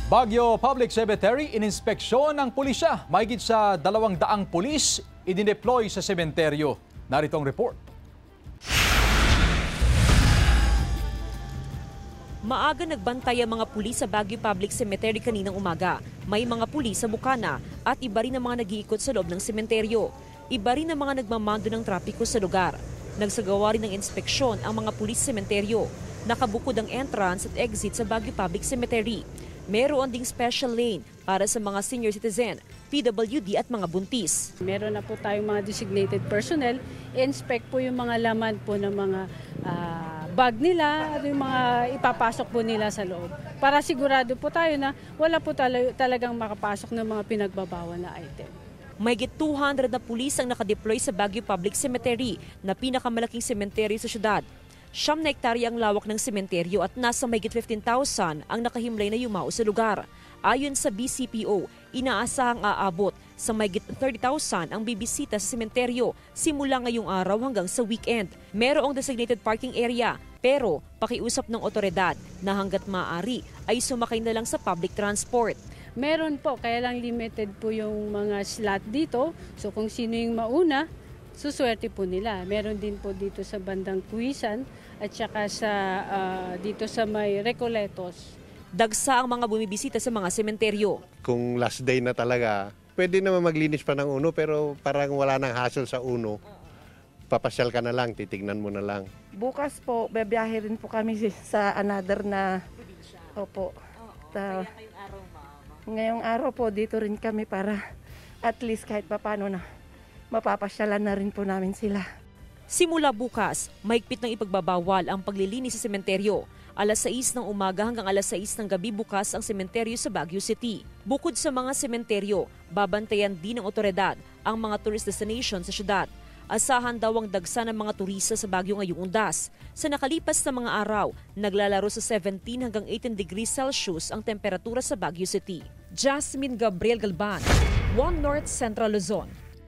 Baguio Public Cemetery ininspeksyon ng pulisya. Mahigit sa 200 pulis idineploy sa sementeryo. Narito ang report. Maaga nagbantay ang mga pulis sa Baguio Public Cemetery kaninang umaga. May mga pulis sa bukana at iba rin ang mga nag-iikot sa loob ng sementeryo. Iba rin ang mga nagmamando ng trapiko sa lugar. Nagsagawa rin ng inspeksyon ang mga pulis sa sementeryo. Nakabukod ang entrance at exit sa Baguio Public Cemetery. Meron ding special lane para sa mga senior citizen, PWD at mga buntis. Meron na po tayong mga designated personnel. Inspect po yung mga laman po ng mga bag nila at yung mga ipapasok po nila sa loob. Para sigurado po tayo na wala po talagang makapasok ng mga pinagbabawal na item. Mahigit 200 na pulis ang nakadeploy sa Baguio Public Cemetery na pinakamalaking sementeryo sa syudad. 9 na hektarya ang lawak ng sementeryo at nasa mahigit 15,000 ang nakahimlay na yumao sa lugar. Ayon sa BCPO, inaasahang aabot sa mahigit 30,000 ang bibisita sa sementeryo simula ngayong araw hanggang sa weekend. Merong designated parking area pero pakiusap ng otoridad na hanggat maaari ay sumakay na lang sa public transport. Meron po, kaya lang limited po yung mga slot dito. So kung sino yung mauna, suswerte po nila. Meron din po dito sa bandang Kuisan at saka dito sa may Recoletos. Dagsa ang mga bumibisita sa mga sementeryo. Kung last day na talaga, pwede naman maglinis pa ng uno pero parang wala nang hassle sa uno. Papasyal ka na lang, titignan mo na lang. Bukas po, babiyahe rin po kami sa another na opo. Ngayong araw po, dito rin kami para at least kahit papano na mapapasyalan na rin po namin sila. Simula bukas, mahigpit ng ipagbabawal ang paglilinis sa sementeryo. Alas 6 ng umaga hanggang alas 6 ng gabi bukas ang sementeryo sa Baguio City. Bukod sa mga sementeryo, babantayan din ng otoridad ang mga tourist destination sa syudad. Asahan daw ang dagsa ng mga turista sa Baguio ngayong undas. Sa nakalipas na mga araw, naglalaro sa 17 hanggang 18 degrees Celsius ang temperatura sa Baguio City. Jasmine Gabriel Galban, One North Central Luzon.